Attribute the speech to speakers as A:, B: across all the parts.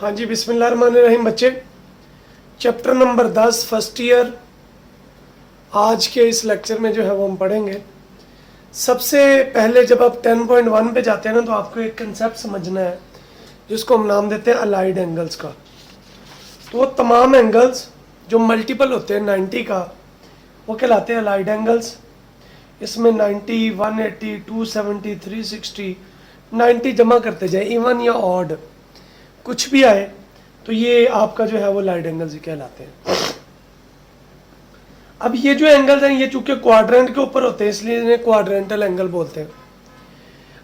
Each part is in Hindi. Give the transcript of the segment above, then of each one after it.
A: हाँ जी, बिस्मिल्लाहिर्रहमानिर्रहीम बच्चे, चैप्टर नंबर 10 फर्स्ट ईयर आज के इस लेक्चर में जो है वो हम पढ़ेंगे। सबसे पहले जब आप 10.1 पे जाते हैं ना, तो आपको एक कंसेप्ट समझना है जिसको हम नाम देते हैं अलाइड एंगल्स का। तो वो तमाम एंगल्स जो मल्टीपल होते हैं 90 का, वो कहलाते हैं अलाइड एंगल्स। इसमें 90, 180, 270, 360, 90 जमा करते जाए, इवन या ऑड कुछ भी आए तो ये आपका जो है वो लाइड एंगल्स ही कहलाते हैं। अब ये जो एंगल्स हैं ये चूंकि क्वाड्रेंट के ऊपर होते हैं इसलिए इन्हें क्वाड्रेंटल एंगल बोलते हैं।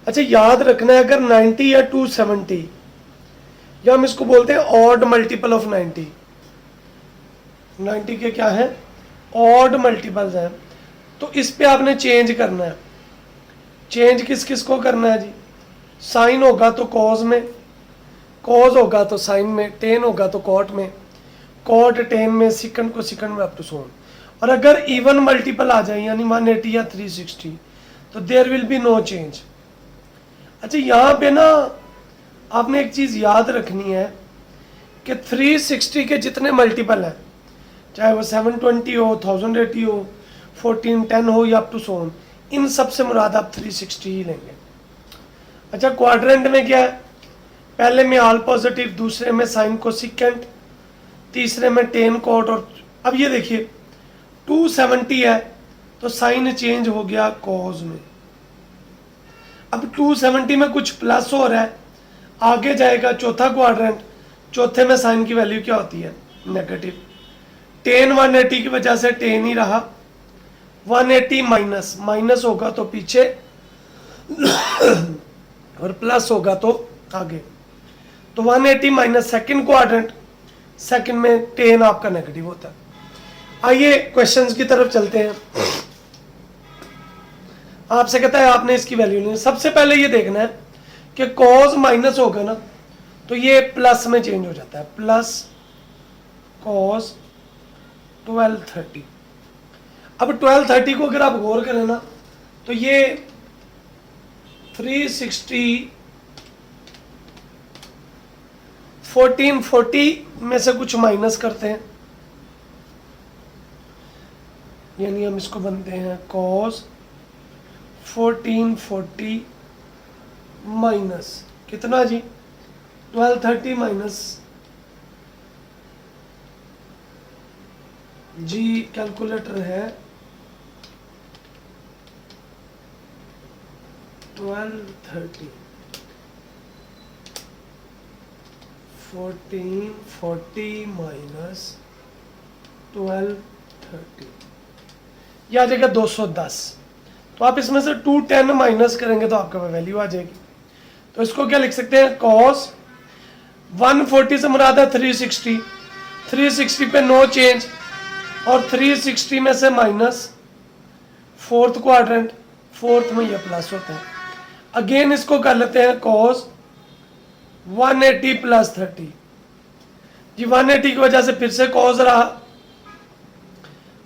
A: अच्छा, याद रखना है अगर 90 या 270 या हम इसको बोलते हैं ऑड मल्टीपल ऑफ 90 के क्या है, ऑड मल्टीपल्स हैं, तो इस पे आपने चेंज करना है। चेंज किस किस को करना है जी? साइन होगा तो कॉज में, कॉज होगा तो साइन में, टेन होगा तो कॉट में, कॉट टेन में, सिकंड को सिकंड में, अप टू सोन। और अगर इवन मल्टीपल आ जाए यानी 180 या 360 तो there will be no change. अच्छा, यहाँ पे ना आपने एक चीज़ याद रखनी है कि 360 के जितने मल्टीपल हैं, चाहे वो 720 हो, 1080 हो, 1410 हो या अप टू सोन, इन सब से मुराद आप 360 ही लेंगे। अच्छा, क्वाड्रेंट में क्या है? पहले में ऑल पॉजिटिव, दूसरे में साइन को सिकेंट, तीसरे में टेन कॉट। और अब ये देखिए 270 है तो साइन चेंज हो गया कॉज में। अब 270 में कुछ प्लस हो रहा है, आगे जाएगा चौथा क्वाड्रेंट, चौथे में साइन की वैल्यू क्या होती है? नेगेटिव। टेन 180 की वजह से टेन ही रहा, 180 माइनस, माइनस होगा तो पीछे और प्लस होगा तो आगे। तो 180 माइनस सेकेंड क्वाड्रेंट, सेकेंड में टेन आपका नेगेटिव होता है। आइए क्वेश्चंस की तरफ चलते हैं। आपसे कहता है आपने इसकी वैल्यू लेनी। सबसे पहले ये देखना है कि कॉज माइनस होगा ना तो ये प्लस में चेंज हो जाता है, प्लस कॉज 1230। अब 1230 को अगर आप गौर करें ना तो ये 360 1440 में से कुछ माइनस करते हैं, यानी हम इसको बनते हैं cos 1440 माइनस कितना जी? 1230 माइनस जी कैलकुलेटर है 1230 1440 माइनस 1230, यह आ जाएगा 210। तो आप इसमें से 210 माइनस करेंगे तो आपका वैल्यू आ जाएगी। तो इसको क्या लिख सकते हैं? कॉस 140 से मुराद है 360, 360 पे नो चेंज, और 360 में से माइनस फोर्थ क्वाड्रेंट, फोर्थ में यह प्लस होता है। अगेन इसको कर लेते हैं कॉस 180 प्लस 30 जी। 180 की वजह से फिर से कॉस रहा,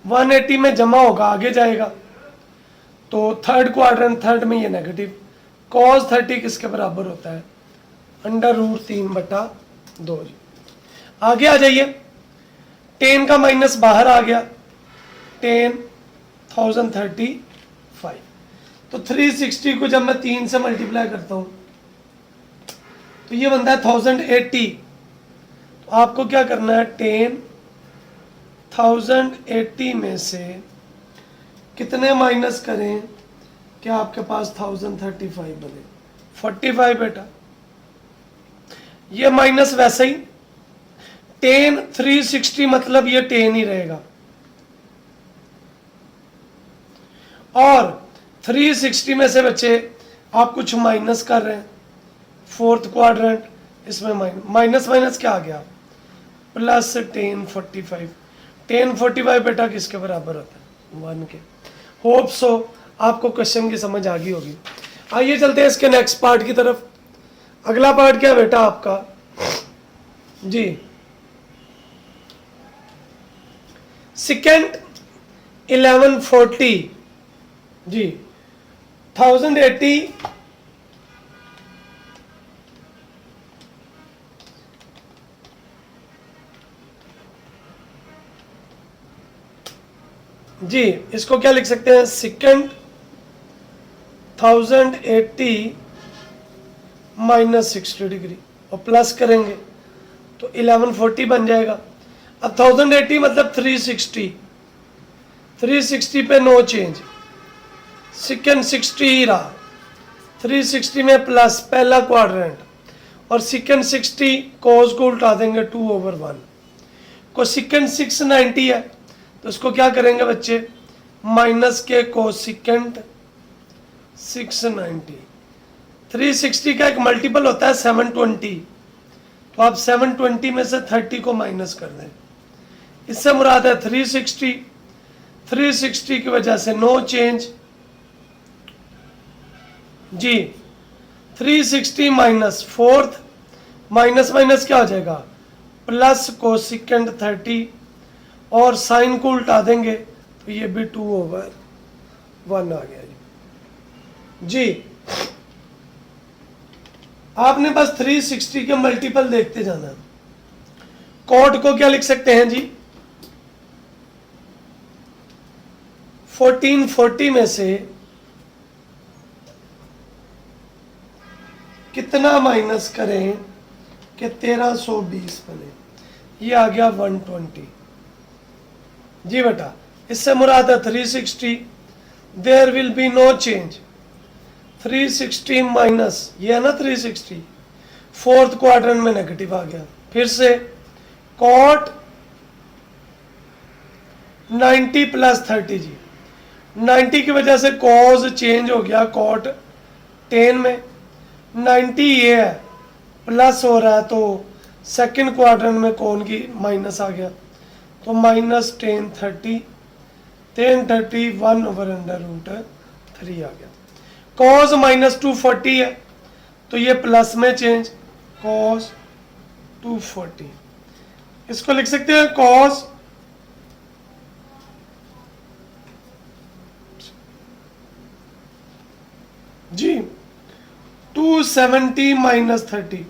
A: 180 में जमा होगा आगे जाएगा, तो थर्ड क्वाड्रेंट, थर्ड में ये नेगेटिव। कॉस 30 किसके बराबर होता है? √3/2 जी। आगे आ जाइए, 10 का माइनस बाहर आ गया, 10,035। तो 360 को जब मैं 3 से मल्टीप्लाई करता हूं तो ये बनता है 1080। तो आपको क्या करना है? 10,080 में से कितने माइनस करें कि आपके पास 1035 बने? 45 बेटा। ये माइनस वैसे ही 10 360 मतलब ये 10 ही रहेगा, और 360 में से बच्चे आप कुछ माइनस कर रहे हैं, फोर्थ क्वाड्रेंट, इसमें माइनस माइनस क्या आ गया? प्लस 1045। 1045 बेटा किसके बराबर होता है? 1 के। होप सो आपको क्वेश्चन की समझ आ गई होगी। आइए चलते हैं इसके नेक्स्ट पार्ट की तरफ। अगला पार्ट क्या बेटा आपका जी? सेकेंड 1140 जी, 1080 जी, इसको क्या लिख सकते हैं, सेकेंड 1080 माइनस 60 डिग्री और प्लस करेंगे तो 1140 बन जाएगा। अब 1080 मतलब 360 पे नो चेंज, सेकेंड 60 ही रहा, 360 में प्लस पहला क्वाड्रेंट और सेकेंड 60 कोस को उल्टा देंगे 2/1 को, सेकेंड 690 है तो इसको क्या करेंगे बच्चे, माइनस के कोसिकेंट 690। 360 का एक मल्टीपल होता है 720, तो आप 720 में से 30 को माइनस कर दें, इससे मुराद है 360। 360 की वजह से नो चेंज जी, 360 माइनस फोर्थ, माइनस माइनस क्या हो जाएगा, प्लस कोसिकेंट 30 और साइन को उल्टा देंगे तो ये भी 2/1 आ गया जी। आपने बस 360 के मल्टीपल देखते जाना। कॉट को क्या लिख सकते हैं जी, 1440 में से कितना माइनस करें कि 1320 बने, ये आ गया 120 जी बेटा। इससे मुराद है 360, there will be no change, 360 minus ये है ना 360, फोर्थ क्वाड्रेंट में नेगेटिव आ गया। फिर से कॉट 90 प्लस 30 जी, 90 की वजह से कॉज चेंज हो गया कॉट 10 में, 90 ये है प्लस हो रहा है तो सेकंड क्वाड्रेंट में कौन की माइनस आ गया तो माइनस 1030, 1030 1/√3 आ गया। कॉस माइनस 240 है तो ये प्लस में चेंज, कॉस 240, इसको लिख सकते हैं कॉस जी 270 माइनस 30,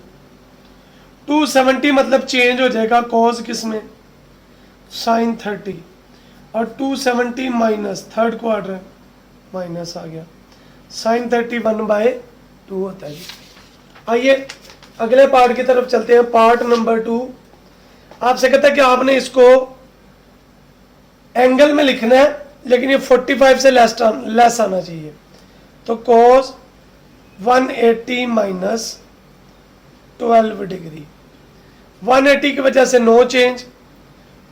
A: 270 मतलब चेंज हो जाएगा कॉस किस में, साइन 30 और 270 माइनस थर्ड क्वाड्रेंट माइनस आ गया, साइन 30 1/2 होता है जी। आइए अगले पार्ट की तरफ चलते हैं, पार्ट नंबर 2। आपसे कहता है कि आपने इसको एंगल में लिखना है लेकिन ये 45 से लेस आना चाहिए, तो cos 180 माइनस 12 डिग्री, 180 की वजह से नो चेंज,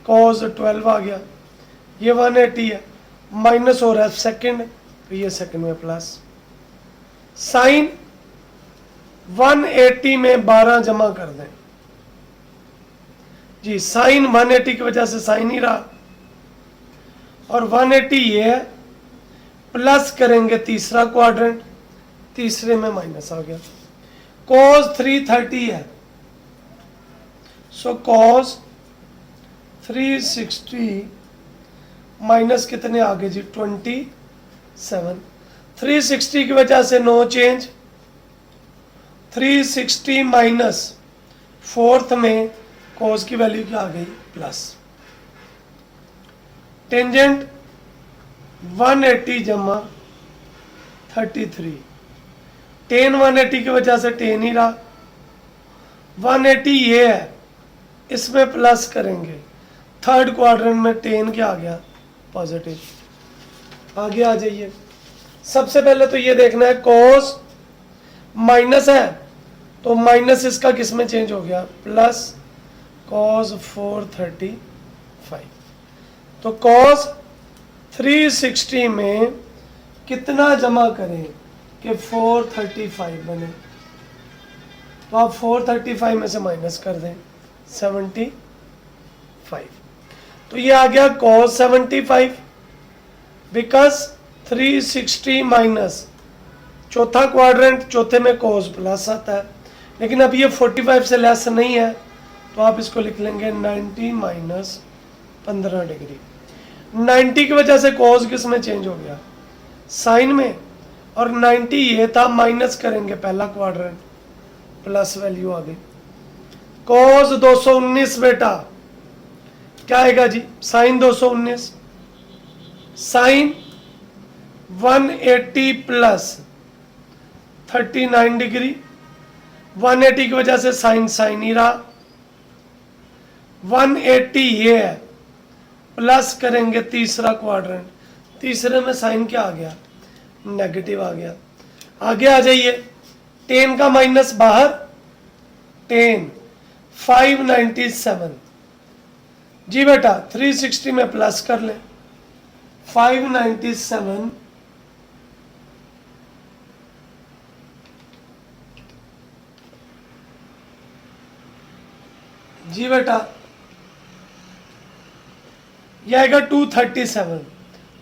A: cos 12 आ गया, ये 180 है, माइनस हो रहा है सेकंड तो ये सेकंड में प्लस, साइन 180 में 12 जमा कर दें जी, साइन 180 की वजह से साइन ही रहा और 180 ये है, प्लस करेंगे तीसरा क्वाड्रेंट, तीसरे में माइनस आ गया, cos 330 है, सो cos 360 माइनस कितने आ गए जी 27, 360 की वजह से नो चेंज, 360 माइनस फोर्थ में cos की वैल्यू क्या आ गई प्लस, टेंजेंट 180 जमा 33, टेन 180 की वजह से टेन ही रहा, 180 ये है, इसमें प्लस करेंगे, थर्ड क्वाड्रेंट में टेन क्या आ गया पॉजिटिव। आगे आ जाइए, सबसे पहले तो ये देखना है cos माइनस है तो माइनस इसका किस में चेंज हो गया प्लस, cos 435, तो cos 360 में कितना जमा करें कि 435 बने, तो आप 435 में से माइनस कर दें 75, तो ये आ गया cos 75, बिकॉज 360 माइनस चौथा क्वाड्रेंट, चौथे में cos प्लस आता है, लेकिन अब ये 45 से लेस नहीं है तो आप इसको लिख लेंगे 90 माइनस 15 डिग्री। 90 की वजह से cos किस में चेंज हो गया साइन में, और 90 ये था, माइनस करेंगे पहला क्वाड्रेंट, प्लस वैल्यू आ गई, cos 219 बेटा क्या आएगा जी, साइन 219, साइन 180 प्लस 39 डिग्री, 180 की वजह से साइन साइन ही रहा, 180 ये है, प्लस करेंगे तीसरा क्वाड्रेंट, तीसरे में साइन क्या आ गया, नेगेटिव आ गया। आगे आ जाइए, 10 का माइनस बाहर, 10 597 जी बेटा, 360 में प्लस कर लें, 597 जी बेटा, यह आएगा 237,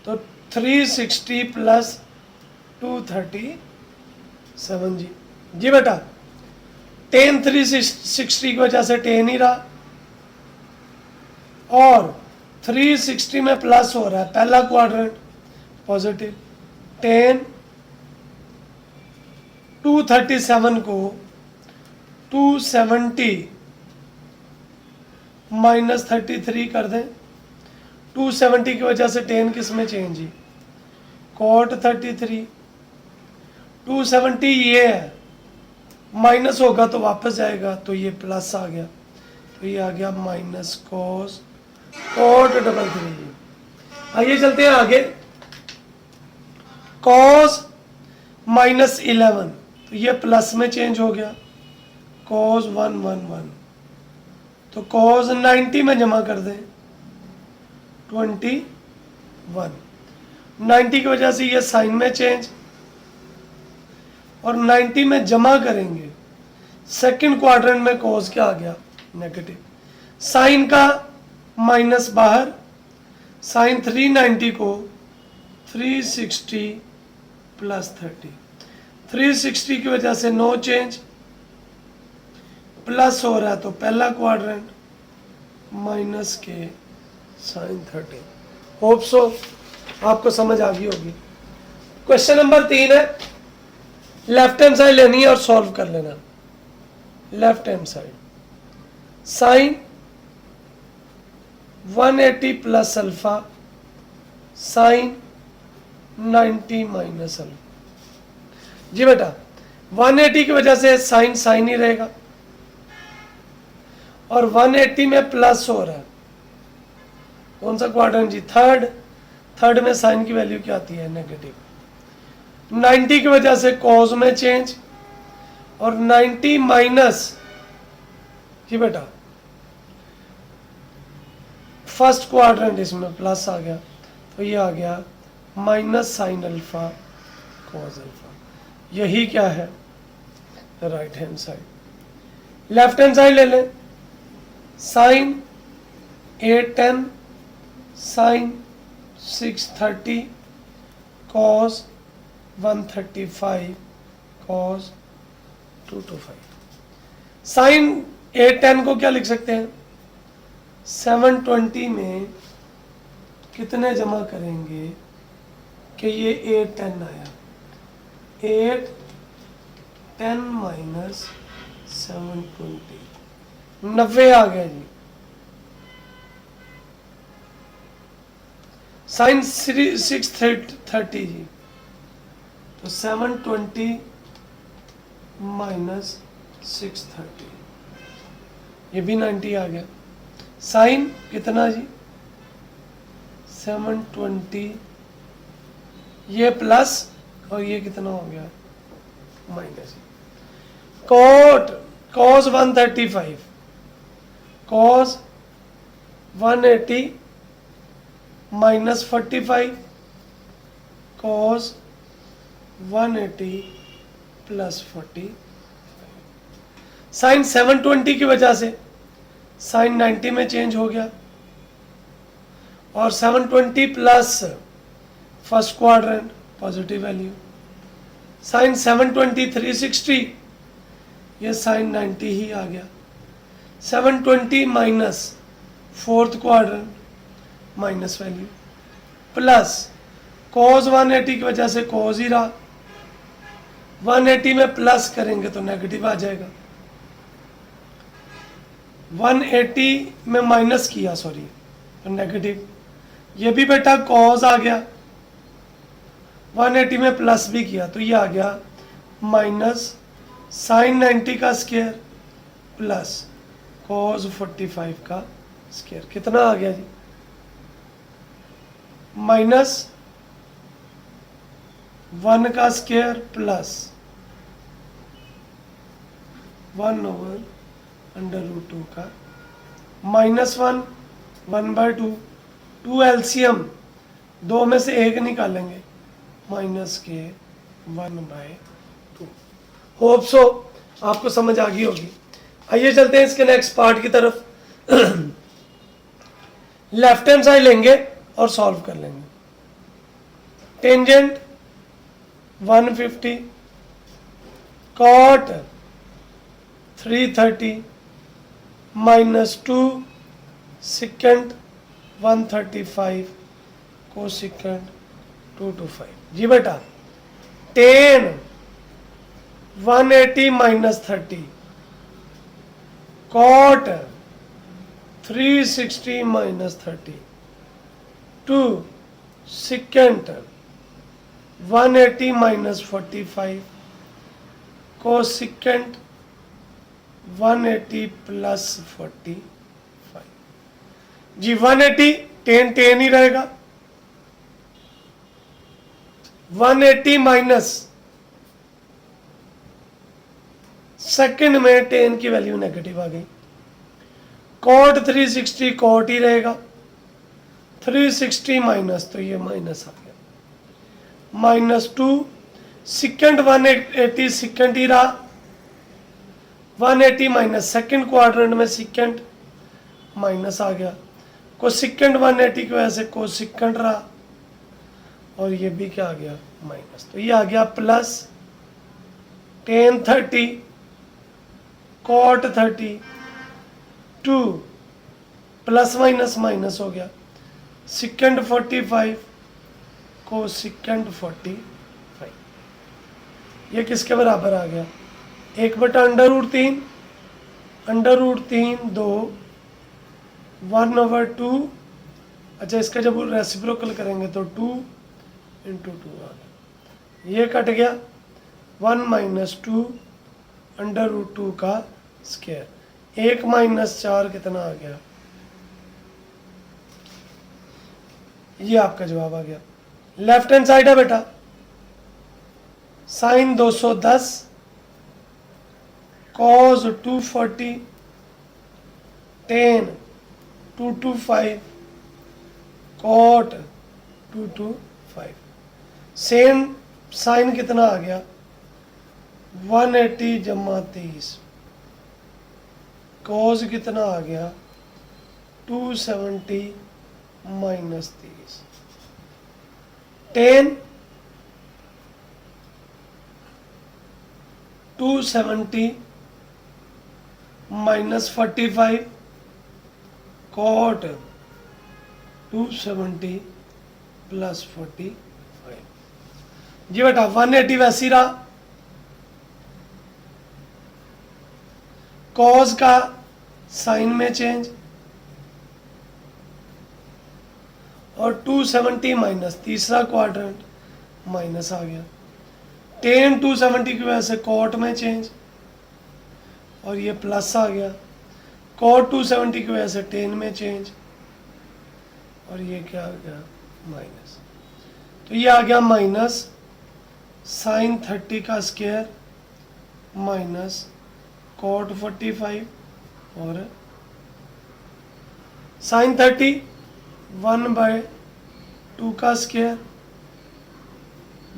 A: तो 360 प्लस 237 जी बेटा, 10 360 की वजह से 10 ही रहा, और 360 में प्लस हो रहा है, पहला क्वाड्रेंट पॉजिटिव, 10 237 को 270 माइनस 33 कर दें, 270 की वजह से 10 किस में चेंज ही, cot 33, 270 ये है, माइनस होगा तो वापस जाएगा, तो ये प्लस आ गया, तो ये आ गया माइनस cos cot 33। आइए चलते हैं आगे, cos माइनस 11, तो ये प्लस में चेंज हो गया, cos 111, तो cos 90 में जमा कर दें, 21, 90 की वजह से ये साइन में चेंज, और 90 में जमा करेंगे, सेकंड क्वाड्रेंट में cos क्या आ गया, नेगेटिव, साइन का माइनस बाहर, साइन 390 को 360 प्लस 30, 360 की वजह से नो चेंज, प्लस हो रहा है तो पहला क्वाड्रेंट, माइनस के साइन 30। होप सो आपको समझ आ गई होगी। क्वेश्चन नंबर 3 है, लेफ्ट हैंड साइड लेनी है और सॉल्व कर लेना। Left hand side, sine 180 plus alpha, sine 90 minus alpha जी बेटा, 180 की वजह से साइन साइन ही रहेगा, और 180 में प्लस हो रहा है, कौन सा क्वाड्रेंट जी, थर्ड में साइन की वैल्यू क्या आती है, नेगेटिव, 90 की वजह से कॉज में चेंज, और 90 माइनस जी बेटा, फर्स्ट क्वाड्रेंट इसमें प्लस आ गया, तो ये आ गया minus sine alpha cos alpha, यही क्या है, right hand side. Left hand side ले लें, sine 810 sine 630 cos 135 cos 225। Sine 810 को क्या लिख सकते हैं, 720 में कितने जमा करेंगे कि ये 810 आया, 810 माइनस 720, 90 आ गया जी। साइन 630 जी, तो 720 माइनस 630, ये भी 90 आ गया। साइन कितना जी, 720, ये प्लस और ये कितना हो गया, minus. Cot cos 135, cos 180 minus 45, cos 180 plus 40। Sine 720 की वजह से साइन 90 में चेंज हो गया, और 720 plus first quadrant positive value, sine 720 360, ये साइन 90 ही आ गया, 720 minus fourth quadrant minus value, plus cos 180 की वजह से कॉस ही रहा, 180 में प्लस करेंगे तो नेगेटिव आ जाएगा, 180 में माइनस किया सॉरी तो नेगेटिव, ये भी बेटा कॉज आ गया, 180 में प्लस भी किया तो ये आ गया माइनस साइन 90 का स्क्वायर प्लस कॉज 45 का स्क्वायर। कितना आ गया जी? माइनस 1 का स्क्वायर प्लस 1/√2 का -1 1/2, 2 एलसीएम 2 में से 1 निकालेंगे -1/2। होप सो आपको समझ आ गई होगी। आइए चलते हैं इसके नेक्स्ट पार्ट की तरफ। लेफ्ट हैंड साइड लेंगे और सॉल्व कर लेंगे। Tangent 150 cot 330 -2 secant 135 cosecant 225। जी बेटा टेन 180 -30 कॉट 360 -30 2 सिकेंट 180 -45 कोसिकेंट 180 + 45। जी 180 टेन टेन ही रहेगा, 180 माइनस सेकंड में टेन की वैल्यू नेगेटिव आ गई। कॉट 360 कॉट ही रहेगा, 360 माइनस तो ये माइनस आ गया, -2 सिकेंड 180 सिकेंड ही रहा, 180 माइनस सेकंड क्वाड्रेंट में सिकेंड माइनस आ गया, कोसिकेंट 180 की वजह से कोसिकेंट रहा और ये भी क्या आ गया माइनस, तो ये आ गया plus tan 30 cot 30 2 plus minus minus हो गया, सिकेंड 45 कोसिकेंट 45। ये किसके बराबर आ गया? 1/√3 √3 2 1/2। अच्छा इसका जब रेसिप्रोकल करेंगे तो 2 × 2 आ गया, ये कट गया 1 - 2 √2 का स्क्वायर, 1 - 4 कितना आ गया? ये आपका जवाब आ गया। लेफ्ट हैंड साइड है बेटा, sine 210 cos 240 tan 225 cot 225। Same sine कितना आ गया? 180 + 30 कॉस कितना आ गया? 270 - 30 टेन 270 - 45 कॉट 270 + 45। जी बेटा 180 वैसी रहा, कॉस का साइन में चेंज और 270 माइनस तीसरा क्वाड्रेंट माइनस आ गया, टेन 270 की वजह से कॉट में चेंज और ये प्लस आ गया, कॉट 270 की वजह से टेन में चेंज और ये क्या आ गया माइनस, तो ये आ गया माइनस साइन 30 का स्क्वायर माइनस कॉट 45 और साइन 30 1/2 का स्क्वायर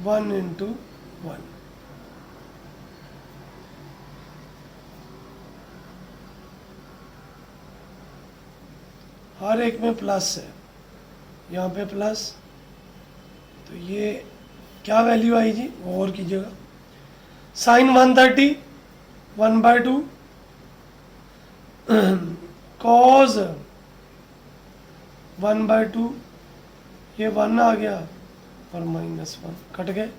A: 1 × 1। हर एक में प्लस है, यहाँ पे प्लस, तो ये क्या वैल्यू आई जी? और कीजिएगा, साइन 130 1/2 कॉस 1/2, ये 1 आ गया और -1 कट गए,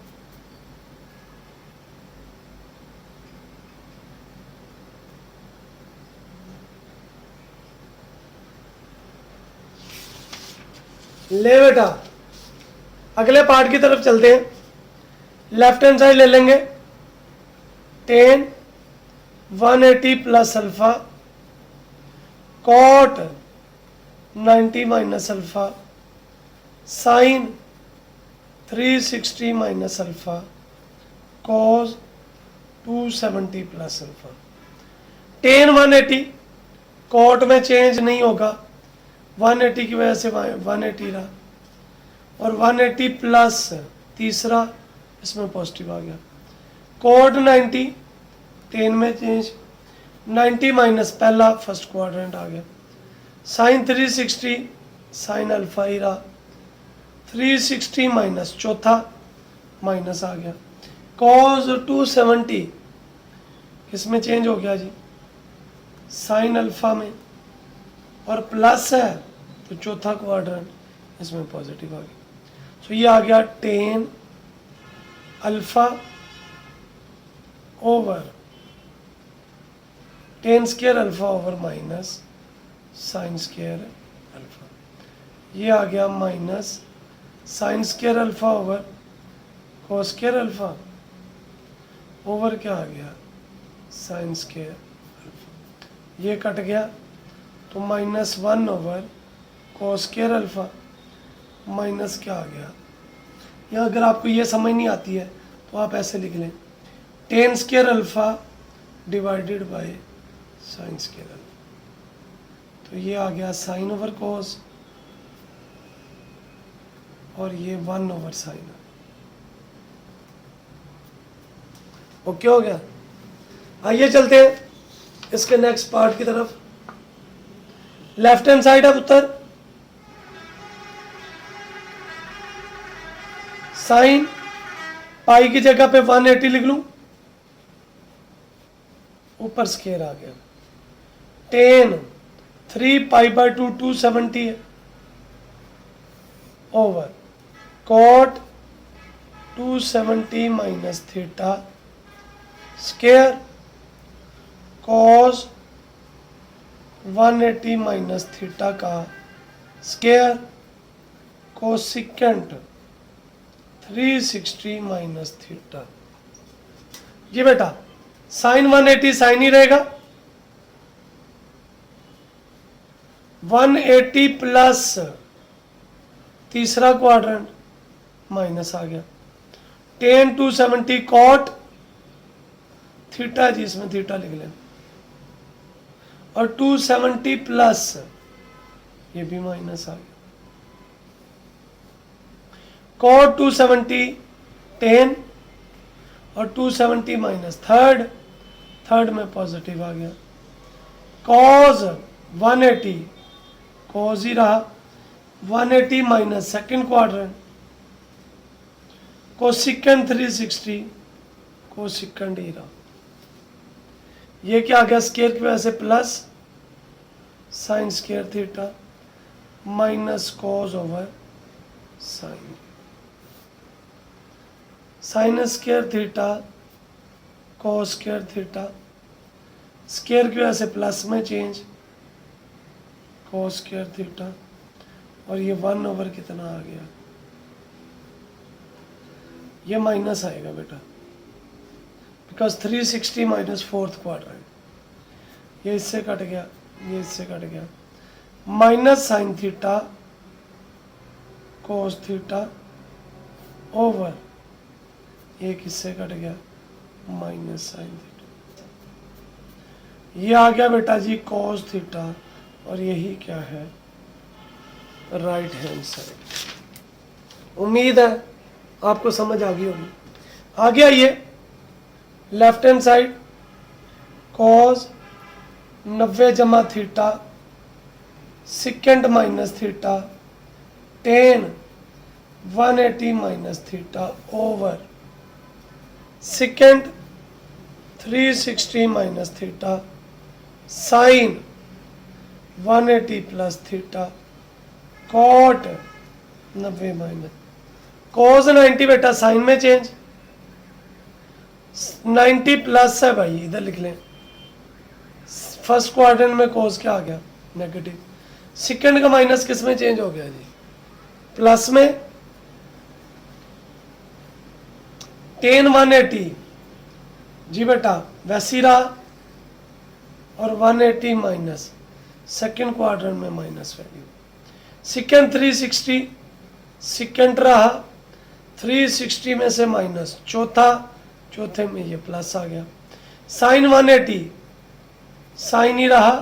A: ले बेटा अगले पार्ट की तरफ चलते हैं। लेफ्ट हैंड साइड ले लेंगे, tan 180 plus alpha cot 90 minus alpha sine 360 minus alpha cos 270 plus alpha. Tan 180 cot में चेंज नहीं होगा, 180 की वजह से 180 रहा, और 180 प्लस तीसरा इसमें पॉजिटिव आ गया। कॉट 90 टेन में चेंज, 90 माइनस पहला फर्स्ट क्वाड्रेंट आ गया। साइन 360 साइन अल्फा ही रहा, 360 माइनस चौथा माइनस आ गया। कॉस 270 किसमें चेंज हो गया जी, साइन अल्फा में, और प्लस है तो चौथा क्वाड्रेंट इसमें पॉजिटिव आ गया। तो ये आ गया tan alpha over ten square alpha over minus sine square alpha. ये आ गया minus sine square alpha over cos square alpha over क्या आ गया, साइन स्क्वायर अल्फा। ये कट गया तो minus 1 over cos square alpha minus क्या आ गया। या अगर आपको ये समझ नहीं आती है तो आप ऐसे लिख लें, ten square alpha divided by sine square alpha. तो ये आ गया साइन ओवर कोस, और ये 1 ओवर साइन। ओके हो गया। आइए चलते हैं इसके नेक्स्ट पार्ट की तरफ। लेफ्ट हैंड साइड है उत्तर, साइन पाई की जगह पे 180 लिख लूं, ऊपर स्क्वायर आ गया। टेन 3 पाई बाय 2 270 है over cot 270 minus theta square cos 180 minus theta का स्क्वायर कोसिकेंट 360 माइनस थीटा। ये बेटा साइन 180 साइन ही रहेगा, 180 प्लस तीसरा क्वाड्रेंट माइनस आ गया। टेन 270 कॉट थीटा जी, इसमें थीटा लिख लें, और 270 प्लस ये भी माइनस आ गया। कॉट 270 10 और 270 माइनस थर्ड में पॉजिटिव आ गया। कॉस 180 कॉस ही रहा, 180 minus second quadrant cosecant 360 cosecant ही रहा। ये क्या आ गया, स्क्वायर की वजह से plus sine square theta minus cos over sine, sine square theta cos square theta, square की वजह से प्लस में चेंज कॉस स्क्वायर थीटा, और ये 1 ओवर कितना आ गया, ये माइनस आएगा बेटा, बिकॉज 360 माइनस फोर्थ क्वाड्रेंट, ये इससे कट गया, ये इससे कट गया, minus sine theta cos theta over एक इससे कट गया माइनस साइन थीटा। ये आ गया बेटा जी कोस थीटा, और यही क्या है, राइट हैंड साइड। उम्मीद है आपको समझ आ गई होगी। आगे आइए, लेफ्ट हैंड साइड कॉस 90 जमा theta secant minus theta tan 180 minus theta over secant 360 minus theta sine 180 plus theta cot 90 minus cos 90 बेटा साइन में चेंज, 90 प्लस है भाई, इधर लिख लें। फर्स्ट क्वाड्रेंट में कॉस क्या आ गया, नेगेटिव। सेकंड का माइनस किस में चेंज हो गया जी, प्लस में टेन 180 जी बेटा वैसी रहा, और 180 माइनस सेकेंड क्वाड्रेंट में माइनस वैल्यू। सेकेंड 360 सेकेंड रहा, 360 में से माइनस चौथे में ये प्लस आ गया। साइन 180 साइन ही रहा,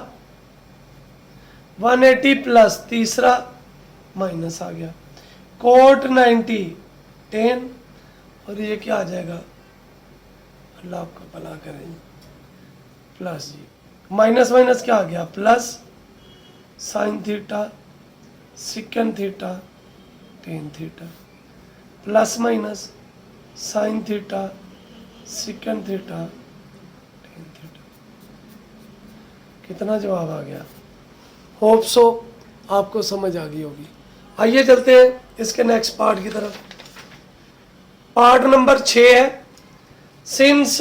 A: 180 प्लस तीसरा माइनस आ गया। कोट 90 10, और ये क्या आ जाएगा, अल्लाह आपका भला करें, प्लस जी, माइनस माइनस क्या आ गया plus, sine theta secant theta tan theta, plus minus sine theta secant theta tan theta. कितना जवाब आ गया? होप सो आपको समझ आ गई होगी। आइए चलते हैं इसके नेक्स्ट पार्ट की तरफ। पार्ट नंबर 6 है, since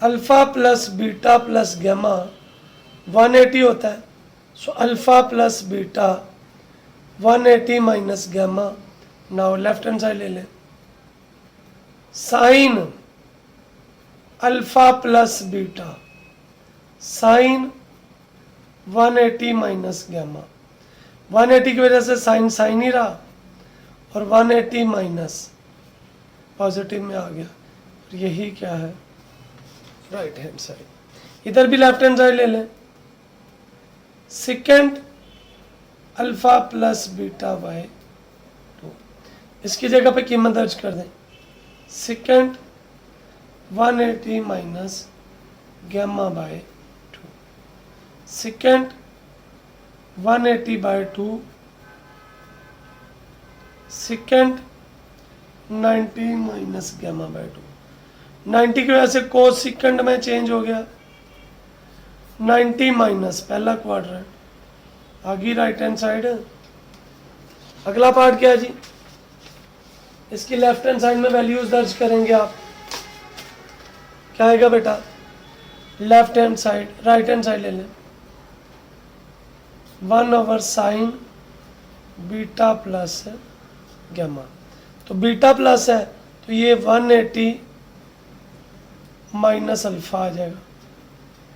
A: alpha plus beta plus gamma 180 होता है, so alpha plus beta 180 minus gamma. Now left hand side ले लें, sine alpha plus beta sine 180 minus gamma. 180 की वजह से साइन साइन ही रहा, और 180 माइनस पॉजिटिव में आ गया, और यही क्या है, राइट हैंड साइड। इधर भी लेफ्ट हैंड साइड ले लें, secant alpha plus beta by 2, इसकी जगह पे कीमत दर्ज कर दें, secant 180 minus gamma by 2, secant 180 by 2, secant 90 minus gamma by 2। 90 की वजह से कोस सेकेंड में चेंज हो गया, 90 माइनस पहला क्वाड्रेंट, आगे राइट हैंड साइड। अगला पार्ट क्या है जी, इसकी लेफ्ट हैंड साइड में वैल्यूज दर्ज करेंगे आप। क्या आएगा बेटा, left hand side, right hand side ले लें, 1/sin बीटा प्लस गैमा। तो बीटा प्लस है तो ये 180 माइनस अल्फा आ जाएगा।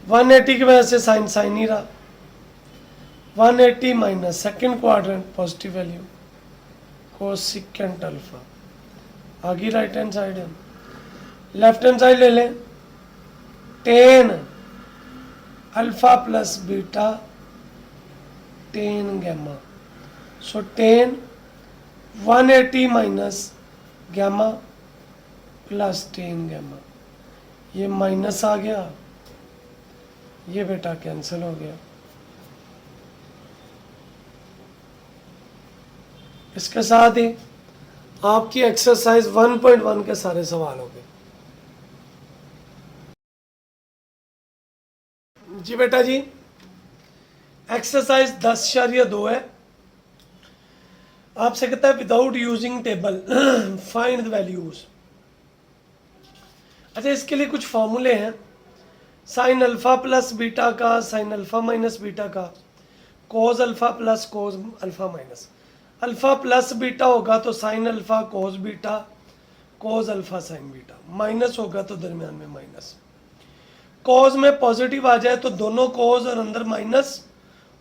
A: 180 की वजह से साइन साइन ही रहा, 180 minus second quadrant positive value cosecant alpha, आगे राइट हैंड साइड है। लेफ्ट हैंड साइड ले लें, tan alpha plus beta tan gamma, so tan 180 minus gamma plus tan gamma, ये माइनस आ गया, ये बेटा कैंसिल हो गया। इसके साथ ही आपकी एक्सरसाइज 1.1 के सारे सवाल हो गए। जी बेटा जी, एक्सरसाइज 10.2 है, आपसे कहता है without using table find the values. अच्छा, इसके लिए कुछ फॉर्मूले हैं, साइन अल्फा प्लस बीटा का, साइन अल्फा माइनस बीटा का, cos alpha plus cos alpha minus. Alpha plus beta होगा तो sine alpha cos beta, cos alpha sine beta, minus होगा तो दरमियान में माइनस। कोज में पॉजिटिव आ जाए तो दोनों कोज और अंदर माइनस,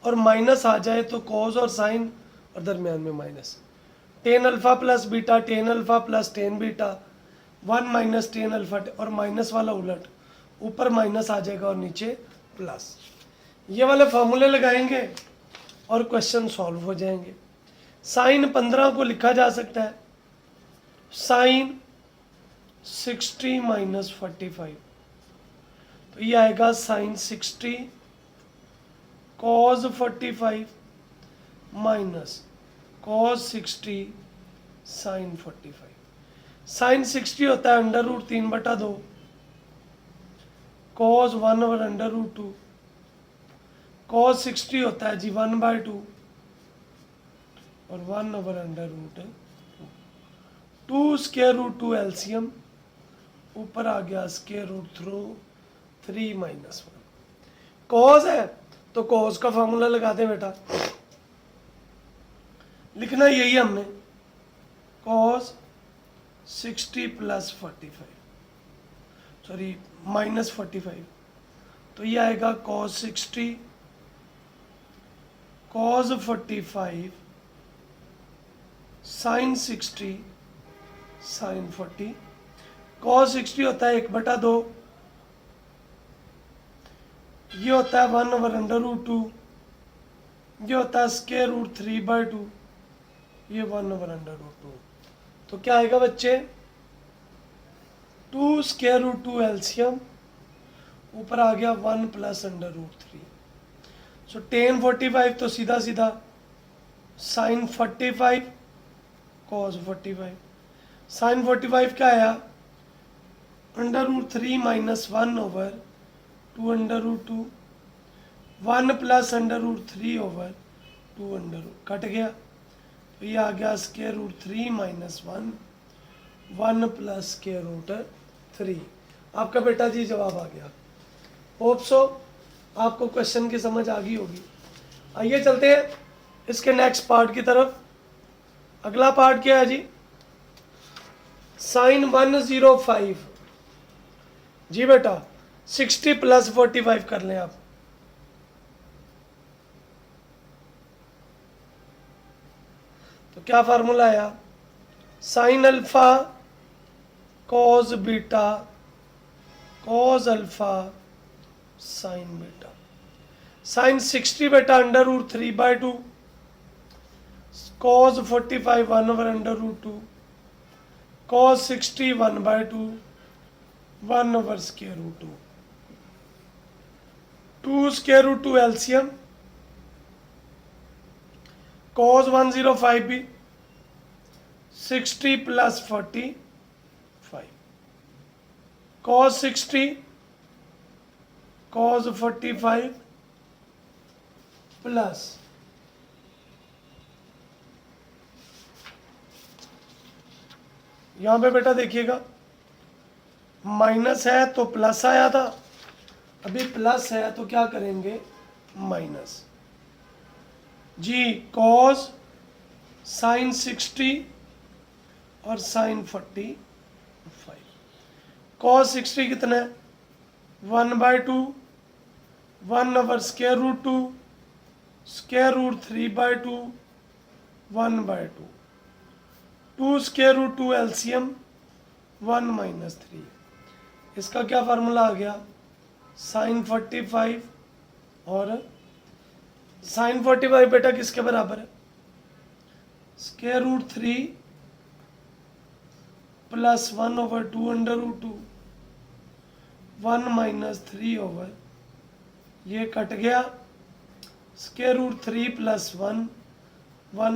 A: और माइनस आ जाए तो कोज और साइन और दरमियान में minus. Tan alpha plus beta tan alpha plus ten beta, 1 minus tan alpha, और माइनस वाला उलट, ऊपर माइनस आ जाएगा और नीचे प्लस। ये वाले फॉर्मूले लगाएंगे और क्वेश्चन सॉल्व हो जाएंगे। साइन 15 को लिखा जा सकता है साइन 60 माइनस 45, तो ये आएगा sine 60 cos 45 minus cos 60 sine 45। Sine 60 होता है √3/2, कॉज 1/√2, कॉज 60 होता है जी 1/2 और 1/√2। 2 स्क्वायर रूट 2 एलसीएम, ऊपर आ गया स्क्वायर रूट थ्रू 3 - 1। कॉज है तो कॉज का फॉर्मूला लगा दें बेटा, लिखना यही हमने, कॉस 60 प्लस 45, सॉरी माइनस 45, तो ये आएगा cos 60 cos 45 sine 60 sine 40। Cos 60 होता है 1/2, ये होता है 1/√2, ये होता है स्क्वायर रूट 3/2, ये 1/√2। तो क्या आएगा बच्चे, 2 स्क्वायर रूट 2 एलसीएम, ऊपर आ गया 1 प्लस √3। सो टेन 45 तो सीधा सीधा साइन 45 कॉस 45, साइन 45 क्या आया, √3 माइनस 1/2 1 प्लस √3/2 कट गया, तो ये आ गया square root 3 minus 1 plus square root 3। आपका बेटा जी जवाब आ गया। होप सो आपको क्वेश्चन की समझ आ गई होगी। आइए चलते हैं इसके नेक्स्ट पार्ट की तरफ। अगला पार्ट क्या है जी, साइन 105। जी बेटा 60 प्लस 45 कर लें आप। तो क्या फार्मूला आया, sine alpha cos beta cos alpha sine beta. Sine 60 बेटा √3/2, cos 45 1/√2, cos 60 1/2, 1/√2, 2 square root 2 LCM, cos 105 भी 60 प्लस 45, कॉस 60 कॉस 45 प्लस यहां पे बेटा देखिएगा माइनस है तो प्लस आया था, अभी प्लस है तो क्या करेंगे माइनस। जी कॉस साइन 60 और साइन 45, कॉस 60 कितना है 1/2, 1/√2 स्क्वायर रूट 3/2, 1/2, 2 स्क्वायर रूट 2 एलसीएम 1 माइनस 3। इसका क्या फार्मूला आ गया, साइन 45 और साइन 45 बेटा किसके बराबर है, स्क्वायर रूट 3 प्लस 1/2 1 माइनस 3 ये कट गया, square root 3 plus 1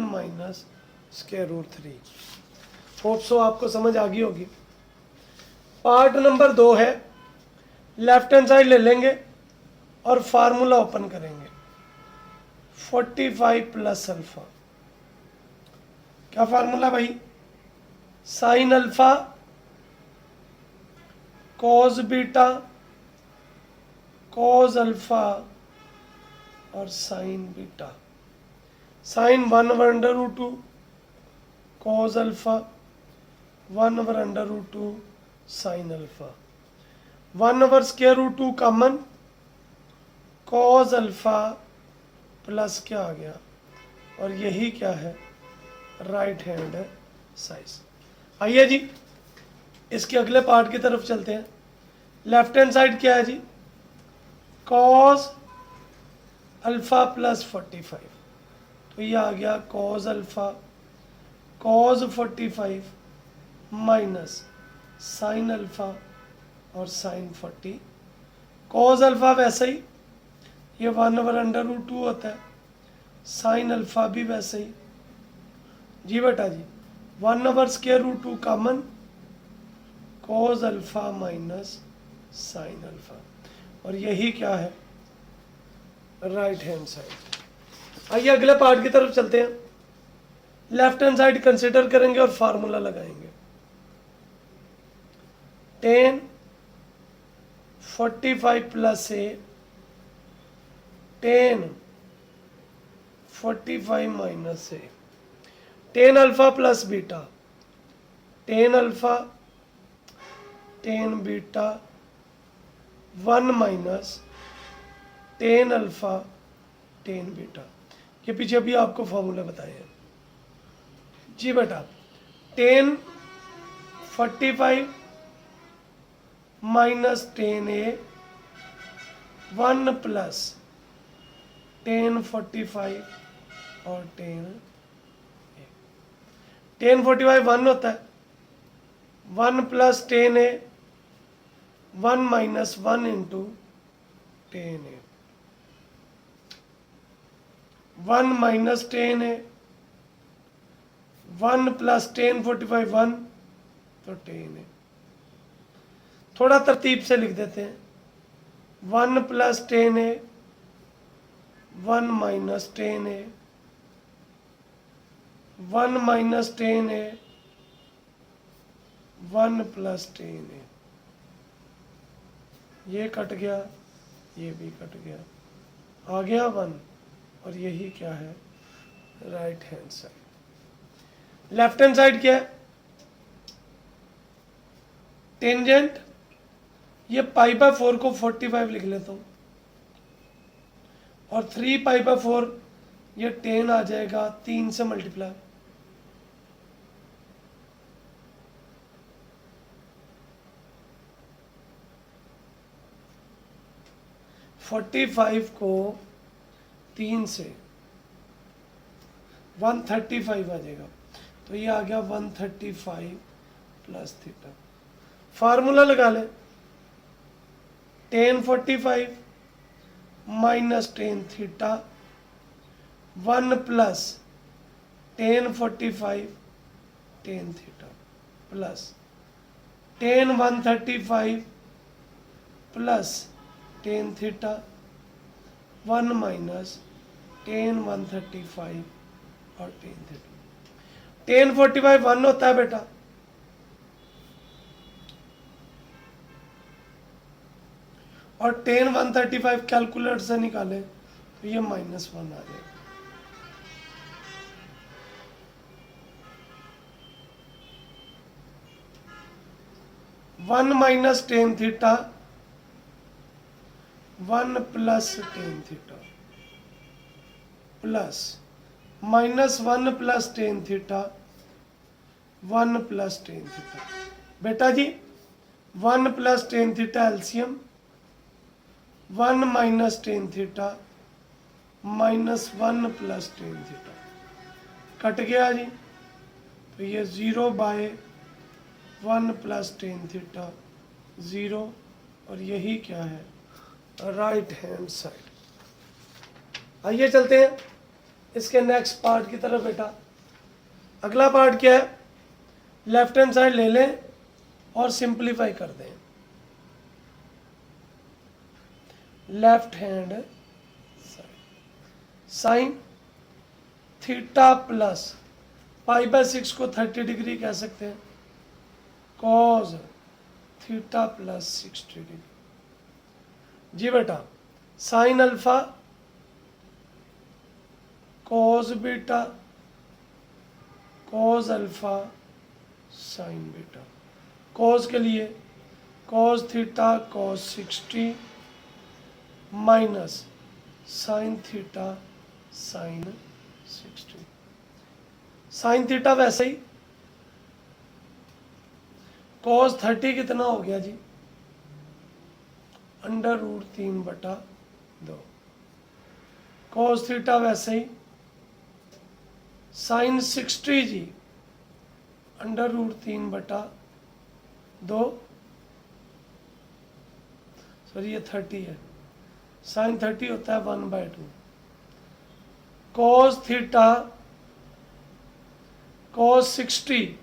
A: minus square root 3। Hope so आपको समझ आ गई होगी। पार्ट नंबर 2 है, लेफ्ट हैंड साइड ले लेंगे और फार्मूला ओपन करेंगे, 45 प्लस अल्फा। क्या फार्मूला भाई, sine alpha cos beta cos alpha और sine beta. Sine 1/√2 cos alpha, 1/√2 sine alpha, 1/√2 common, cos alpha plus क्या आ गया, और यही क्या है राइट हैंड साइड। आइए जी इसके अगले पार्ट की तरफ चलते हैं। लेफ्ट हैंड साइड क्या है जी, कॉस अल्फा प्लस 45, तो ये आ गया cos alpha cos 45 minus sine alpha और साइन 40। कॉस अल्फा वैसे ही ये 1/√2 होता है, साइन अल्फा भी वैसे ही। जी बेटा जी 1/√2 common, cos alpha minus sine alpha, और यही क्या है राइट हैंड साइड। आइए अगले पार्ट की तरफ चलते हैं। लेफ्ट हैंड साइड कंसिडर करेंगे और फार्मूला लगाएंगे, tan 45 plus A tan 45 minus A. Tan alpha plus beta, tan alpha tan beta 1 minus tan alpha tan beta. ये पीछे अभी आपको फॉर्मूला बताए हैं जी बेटा। Tan 45 minus tan A 1 plus tan 45 और टेन 45 1 होता है, 1 plus tan A 1 minus 1 into tan A, 1 minus tan A 1 plus tan 45 1 तो टेन ए। थोड़ा तरतीब से लिख देते हैं, 1 plus tan A 1 minus tan A 1 minus tan A 1 plus tan ए। ये कट गया, ये भी कट गया, आ गया 1 और यही क्या है right hand side. Left hand side क्या है टेंजेंट, ये पाई बाय 4 को 45 लिख लेता हूं और 3 पाई बाय 4 ये 10 आ जाएगा 3 से मल्टीप्लाई, फोर्टी फाइव को 3 से 135 आ जाएगा, तो ये आ गया 135 प्लस थीटा। फार्मूला लगा ले, ten 45 minus tan theta 1 plus tan 45 ten theta plus ten 135 plus tan theta 1 minus ten 135 और टेन थीटा। टेन 45 1 होता है बेटा, और टेन 135 कैलकुलेटर से निकाले तो ये -1 आ जाएगा। One minus tan theta 1 plus tan theta plus -1 plus tan theta 1 plus tan theta. बेटा जी 1 plus tan theta LCM 1 minus tan theta -1 plus tan theta cut गया जी, तो ये 0 बाय 1 प्लस टेन थीटा 0 और यही क्या है राइट हैंड साइड। आइए चलते हैं इसके नेक्स्ट पार्ट की तरफ बेटा। अगला पार्ट क्या है, लेफ्ट हैंड साइड ले लें और सिंप्लीफाई कर दें। Left hand side sine theta plus pi by 6 को 30 डिग्री कह सकते हैं, कॉज थीटा प्लस 60 डिग्री। जी बेटा sign alpha cos beta cause alpha sine beta. Cause के लिए cos theta cause 60 minus sine theta sign 60। Sign theta वैसे ही कॉस 30 कितना हो गया जी √3/2। कॉस थीटा वैसे ही साइन 60 जी √3/2, सॉरी ये 30 है, साइन 30 होता है 1/2। Cos theta cos 60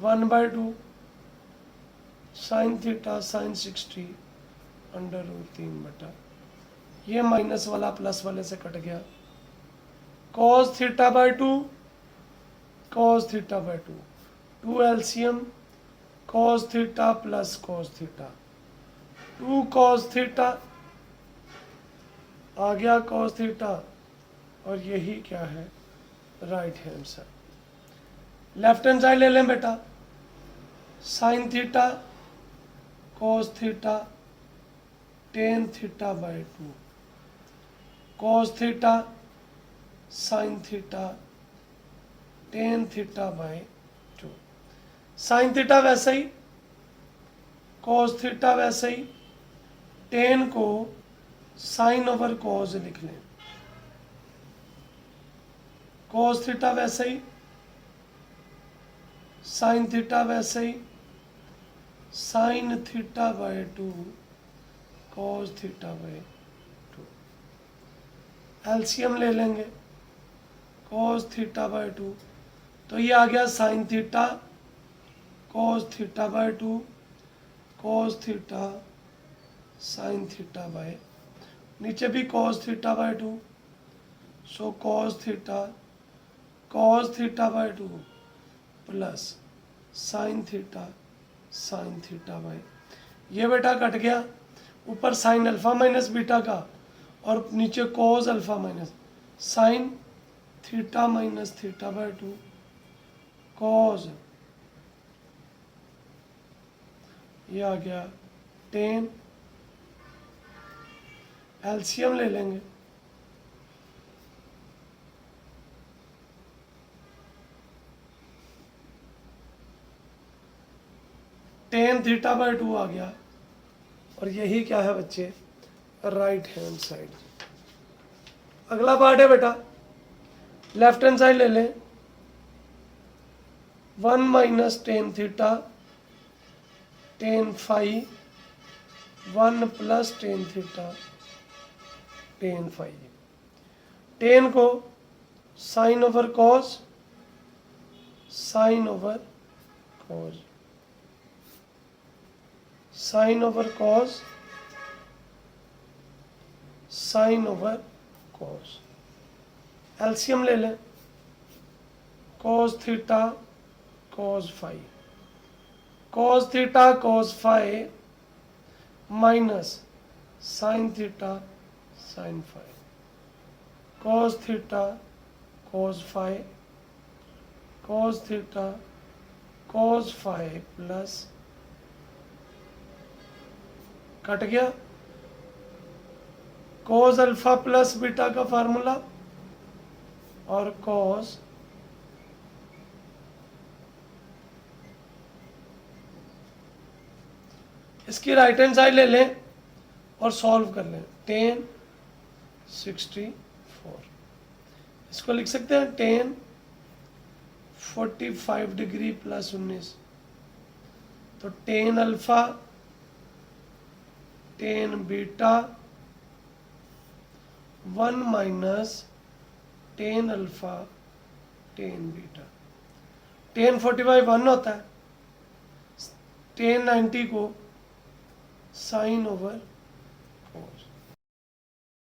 A: 1/2, sign theta sign 60 √3/, ये माइनस वाला प्लस वाले से कट गया। Cos theta by 2 cos theta by 2, 2 LCM cos theta plus cos theta 2 cos theta आ गया कॉस थीटा और यही क्या है right hand side. Left hand side ले लें बेटा, sine theta cos theta tan theta by two, cos theta sine theta tan theta by two. Sine theta वैसे ही, कोस थीटा वैसे ही, टेन को साइन ओवर कोस लिख लें, कोस थीटा वैसे ही, साइन थीटा वैसे ही, sine theta by two cos theta by two. LCM ले लेंगे, कोस थीटा बाई टू, तो ये आ गया sign theta cos theta by two cos theta sine theta by, नीचे भी कोस theta by to, so cos theta by two plus sine theta by, ये बेटा कट गया, ऊपर साइन अल्फा माइनस बीटा का और नीचे cos alpha minus sine theta minus theta by two cos, ये आ गया टेन। एलसीएम ले लेंगे, टेन थीटा बाई टू आ गया, और यही क्या है बच्चे, राइट हैंड साइड। अगला पार्ट है बेटा, लेफ्ट हैंड साइड ले लें, one minus tan theta tan phi, one plus tan theta tan phi, tan को sine over cos, sine over cos, sine over cos, sine over cos. LCM ले लें, cos theta cos phi, cos theta cos phi minus sine theta sine phi, cos theta cos phi, cos theta cos phi plus, cut गया, कॉस अल्फा प्लस बीटा का फार्मूला और कॉस इसकी राइट हैंड साइड ले लें और सॉल्व कर लें, टेन 64, इसको लिख सकते हैं टेन 45 डिग्री प्लस 19, तो ten alpha tan beta one minus tan alpha tan beta, ten 45 one होता है, टेन 90 को साइन ओवर कोस,